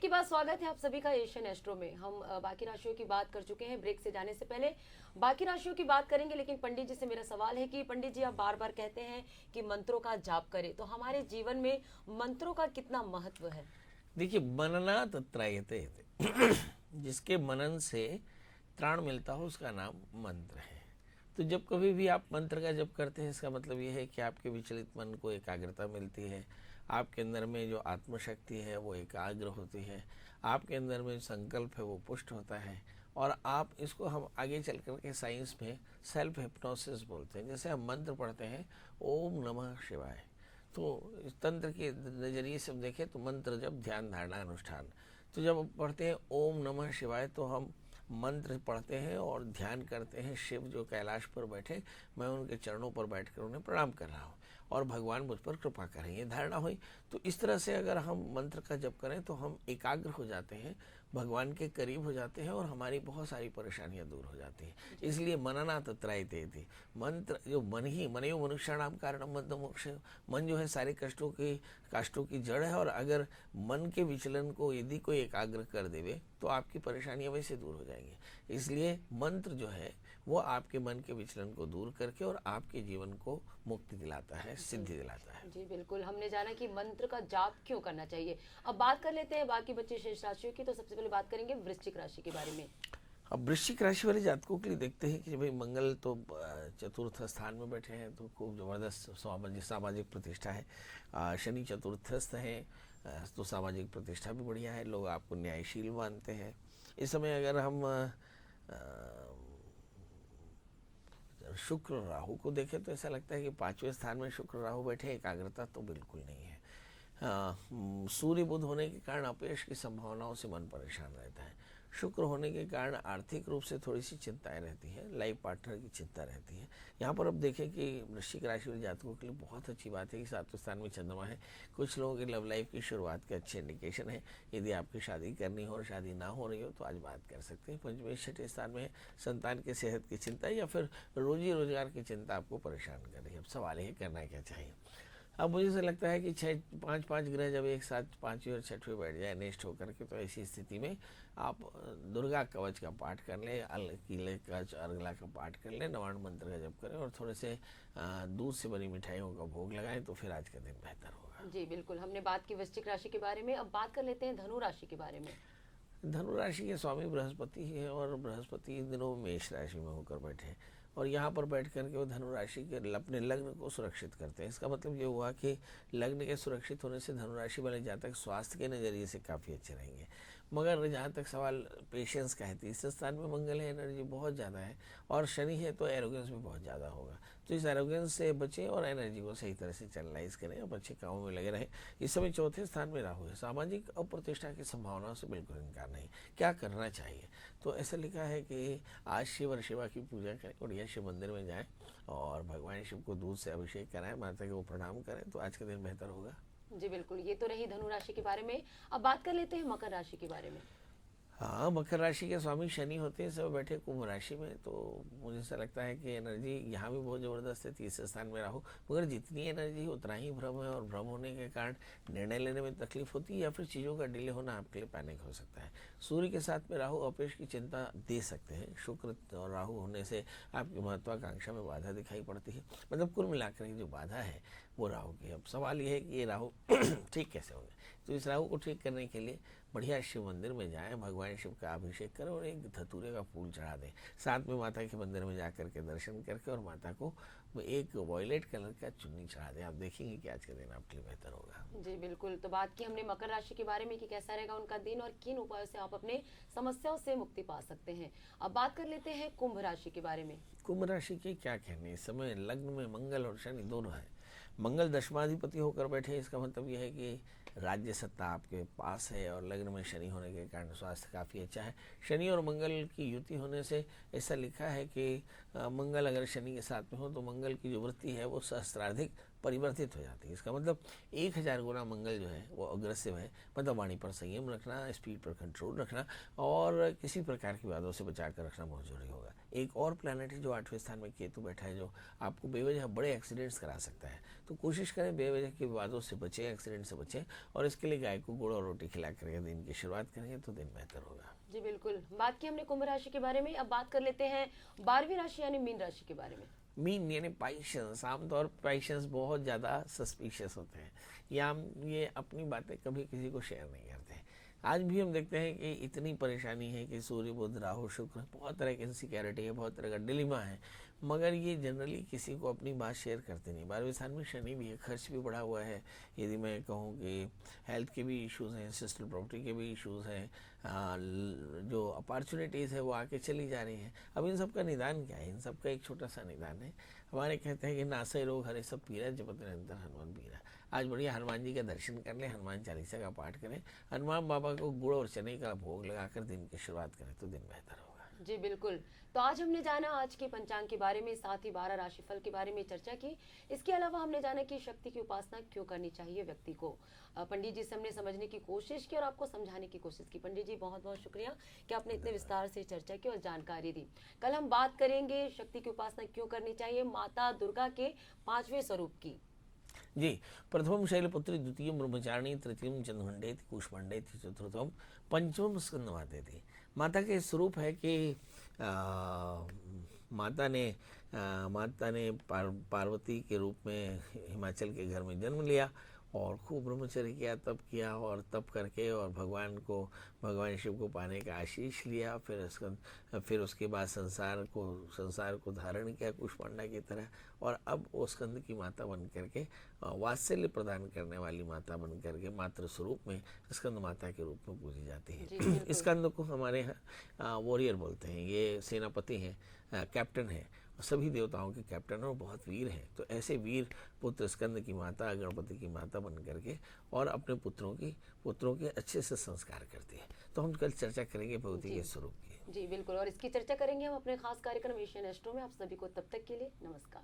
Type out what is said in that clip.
के बाद स्वागत है आप सभी का एशियन एस्ट्रो में। हम बाकी राशियों की बात कर चुके हैं। ब्रेक से जाने से पहले बाकी राशियों की बात करेंगे, लेकिन पंडित जी से मेरा सवाल है कि पंडित जी आप बार बार कहते हैं कि मंत्रों का जाप करें, तो हमारे जीवन में मंत्रों का कितना महत्व है? देखिए, मनना तत्रायते जिसके मनन से त्राण मिलता हो उसका नाम मंत्र है। तो जब कभी भी आप मंत्र का जप करते हैं, इसका मतलब ये है कि आपके विचलित मन को एकाग्रता मिलती है, आपके अंदर में जो आत्मशक्ति है वो एकाग्र होती है, आपके अंदर में संकल्प है वो पुष्ट होता है। और आप इसको हम आगे चल कर के साइंस में सेल्फ हिप्नोसिस बोलते हैं। जैसे हम मंत्र पढ़ते हैं ओम नमः शिवाय, तो इस तंत्र के नज़रिए से हम देखें तो मंत्र जब ध्यान धारणा अनुष्ठान, तो जब हम पढ़ते हैं ओम नमः शिवाय तो हम मंत्र पढ़ते हैं और ध्यान करते हैं शिव जो कैलाश पर बैठे, मैं उनके चरणों पर बैठकर उन्हें प्रणाम कर रहा हूँ और भगवान मुझ पर कृपा करें, ये धारणा हुई। तो इस तरह से अगर हम मंत्र का जप करें तो हम एकाग्र हो जाते हैं, भगवान के करीब हो जाते हैं और हमारी बहुत सारी परेशानियां दूर हो जाती हैं। इसलिए मनना तत्रायते थी, मंत्र जो मन ही मनयो मनुष्याणाम कारणम बद्ध मोक्ष, मन जो है सारे कष्टों की जड़ है। और अगर मन के विचलन को यदि कोई एकाग्र कर देवे तो आपकी परेशानियां वैसे दूर हो जाएंगी। इसलिए मंत्र जो है वो आपके मन के विचलन को दूर करके और आपके जीवन को मुक्ति दिलाता है, सिद्धि दिलाता है। जी बिल्कुल, हमने जाना कि मंत्र का जाप क्यों करना चाहिए। अब बात कर लेते हैं बाकी बच्चे शेष राशियों की। तो सबसे पहले बात करेंगे वृश्चिक राशि के बारे में। अब वृश्चिक राशि वाले जातकों के लिए देखते हैं कि भाई मंगल तो चतुर्थ स्थान में बैठे हैं तो खूब ज़बरदस्त सामाजिक प्रतिष्ठा है। शनि चतुर्थस्थ है तो सामाजिक प्रतिष्ठा भी बढ़िया है, लोग आपको न्यायशील मानते हैं। इस समय अगर हम शुक्र राहु को देखें तो ऐसा लगता है कि 5वें स्थान में शुक्र राहु बैठे, एकाग्रता तो बिल्कुल नहीं है। सूर्य बुध होने के कारण अपयश की संभावनाओं से मन परेशान रहता है। शुक्र होने के कारण आर्थिक रूप से थोड़ी सी चिंताएं रहती हैं, लाइफ पार्टनर की चिंता रहती है। यहाँ पर अब देखें कि वृश्चिक राशि वाले जातकों के लिए बहुत अच्छी बात है कि 7वें स्थान में चंद्रमा है। कुछ लोगों की लव लाइफ की शुरुआत के अच्छे इंडिकेशन है। यदि आपकी शादी करनी हो और शादी ना हो रही हो तो आज बात कर सकते हैं। 5वें 6ठे स्थान में संतान के सेहत की चिंता या फिर रोजी रोजगार की चिंता आपको परेशान कर रही है। अब सवाल है करना क्या चाहिए। अब मुझे ऐसा लगता है कि पाँच ग्रह जब एक साथ 5वीं और 6वीं बैठ जाए नेक्स्ट होकर के, तो ऐसी स्थिति में आप दुर्गा कवच का पाठ कर लें, कीले कवच अर्गला का पाठ कर लें, नवाण मंत्र का जप करें और थोड़े से दूध से बनी मिठाइयों का भोग लगाएं तो फिर आज का दिन बेहतर होगा। जी बिल्कुल, हमने बात की वृश्चिक राशि के बारे में। अब बात कर लेते हैं धनु राशि के बारे में। धनु राशि के स्वामी बृहस्पति है और बृहस्पति इन दिनों मेष राशि में होकर बैठे हैं और यहाँ पर बैठ करके वो धनु राशि के अपने लग्न को सुरक्षित करते हैं। इसका मतलब ये हुआ कि लग्न के सुरक्षित होने से धनु राशि वाले जातक स्वास्थ्य के नज़रिए से काफ़ी अच्छे रहेंगे। मगर जहाँ तक सवाल पेशेंस का है, तीसरे स्थान में मंगल है, एनर्जी बहुत ज़्यादा है और शनि है तो एरोगेंस भी बहुत ज़्यादा होगा। तो इस एरोगेंस से बचें और एनर्जी को सही तरह से चैनलाइज करें और अच्छे कामों में लगे रहें। इस समय 4थे स्थान में राहु है, सामाजिक अप्रतिष्ठा की संभावनाओं से बिल्कुल इनकार नहीं। क्या करना चाहिए, तो ऐसा लिखा है कि आज शिव और शिवा की पूजा करें और यह शिव मंदिर में जाएं और भगवान शिव को दूध से अभिषेक कराएं, माता को प्रणाम करें तो आज का दिन बेहतर होगा। जी बिल्कुल, ये तो रही धनु राशि के बारे में। अब बात कर लेते हैं मकर राशि के बारे में। हाँ, मकर राशि के स्वामी शनि होते हैं, सब बैठे कुंभ राशि में, तो मुझे ऐसा लगता है कि एनर्जी यहाँ भी बहुत ज़बरदस्त है। तीसरे स्थान में राहु, मगर जितनी एनर्जी उतना ही भ्रम है और भ्रम होने के कारण निर्णय लेने में तकलीफ होती है या फिर चीज़ों का डिले होना आपके लिए पैनिक हो सकता है। सूर्य के साथ में राहु अपयश की चिंता दे सकते हैं। शुक्र और राहु होने से आपकी महत्वाकांक्षा में बाधा दिखाई पड़ती है। मतलब कुल मिलाकर जो बाधा है वो राहु की। अब सवाल ये है कि ये राहु ठीक कैसे होंगे, तो इस राहु को ठीक करने के लिए बढ़िया शिव मंदिर में जाएं, भगवान शिव का अभिषेक करें और एक धतूरे का फूल चढ़ा दें। साथ में माता के मंदिर में जा करके दर्शन करके और माता को एक वॉयलेट कलर का चुन्नी चढ़ा दें। आप देखेंगे कि आज का दिन आपके लिए बेहतर होगा। जी बिल्कुल, तो बात की हमने मकर राशि के बारे में कि कैसा रहेगा उनका दिन और किन उपायों से आप अपने समस्याओं से मुक्ति पा सकते हैं। अब बात कर लेते हैं कुंभ राशि के बारे में। कुंभ राशि के क्या कहने, इस समय लग्न में मंगल और शनि दोनों है। मंगल दशमाधिपति होकर बैठे, इसका मतलब यह है कि राज्य सत्ता आपके पास है और लग्न में शनि होने के कारण स्वास्थ्य काफ़ी अच्छा है। शनि और मंगल की युति होने से ऐसा लिखा है कि मंगल अगर शनि के साथ में हो तो मंगल की जो वृत्ति है वो सहस्त्राधिक परिवर्तित हो जाती है। इसका मतलब 1000 गुना मंगल जो है वो अग्रेसिव है। मतलब वाणी पर संयम रखना, स्पीड पर कंट्रोल रखना और किसी प्रकार की बातों से बचा कर रखना बहुत जरूरी होगा। एक और प्लैनेट है जो 8वें स्थान में केतु बैठा है, जो आपको बेवजह बड़े एक्सीडेंट्स करा सकता है। तो कोशिश करें बेवजह की बातों से बचें, एक्सीडेंट से बचें, और इसके लिए गाय को गुड़ और रोटी खिला करके दिन की शुरुआत करेंगे तो दिन बेहतर होगा। जी बिल्कुल, बात की हमने कुंभ राशि के बारे में, अब बात कर लेते हैं 12वीं राशि यानी मीन राशि के बारे में। मीन यानी पाइशंस। आमतौर पर पाइशंस बहुत ज़्यादा सस्पिशियस होते हैं, या ये अपनी बातें कभी किसी को शेयर नहीं करते हैं। आज भी हम देखते हैं कि इतनी परेशानी है कि सूर्य बुध राहु शुक्र, बहुत तरह की इनसिक्योरिटी है, बहुत तरह का डिलीमा है, मगर ये जनरली किसी को अपनी बात शेयर करते नहीं। 12वें स्थान में शनि भी है, खर्च भी बढ़ा हुआ है। यदि मैं कहूँ कि हेल्थ के भी इश्यूज़ हैं, इंसेस्ट्रल प्रॉपर्टी के भी इश्यूज़ हैं, जो अपॉर्चुनिटीज़ है वो आके चली जा रही हैं। अब इन सब का निदान क्या है? इन सब का एक छोटा सा निदान है। हमारे कहते हैं कि नासै रोग हरे सब पीरा, जपत निरंतर हनुमान पीरा। आज बढ़िया हनुमान जी का दर्शन कर लें, हनुमान चालीसा का पाठ करें, हनुमान बाबा को गुड़ और चने का भोग लगाकर दिन की शुरुआत करें तो दिन बेहतर होगा। जी बिल्कुल, तो आज हमने जाना आज के पंचांग के बारे में, साथ ही 12 राशिफल के बारे में चर्चा की। इसके अलावा हमने जाना कि शक्ति की उपासना क्यों करनी चाहिए व्यक्ति को। पंडित जी से हमने समझने की कोशिश की और आपको समझाने की कोशिश की। पंडित जी बहुत बहुत शुक्रिया कि आपने इतने विस्तार से चर्चा की और जानकारी दी। कल हम बात करेंगे शक्ति की उपासना क्यों करनी चाहिए, माता दुर्गा के 5वें स्वरूप की। जी, प्रथमम शैलपुत्री, द्वितीयम ब्रह्मचारिणी, तृतीयम चंद्रमंडेति, कुष्मांडेति, चतुर्थम पंचमम स्कंदमातेति। माता के स्वरूप है कि माता ने पार्वती के रूप में हिमाचल के घर में जन्म लिया और खूब ब्रह्मचर्य किया, तप किया, और तप करके और भगवान शिव को पाने का आशीष लिया। फिर उसके बाद संसार को धारण किया कुष्मांडा की तरह, और अब वो स्कंद की माता बन करके, वात्सल्य प्रदान करने वाली माता बन करके मातृ स्वरूप में स्कंद माता के रूप में पूजी जाती है। स्कंद को हमारे यहाँ वॉरियर बोलते हैं। ये सेनापति हैं, कैप्टन है, सभी देवताओं के कैप्टन और बहुत वीर हैं। तो ऐसे वीर पुत्र स्कंद की माता, गणपति की माता बन करके और अपने पुत्रों के अच्छे से संस्कार करती है। तो हम कल चर्चा करेंगे भगवती के स्वरूप की। जी बिल्कुल, और इसकी चर्चा करेंगे हम अपने खास कार्यक्रम एशियन एस्ट्रो में। आप सभी को तब तक के लिए नमस्कार।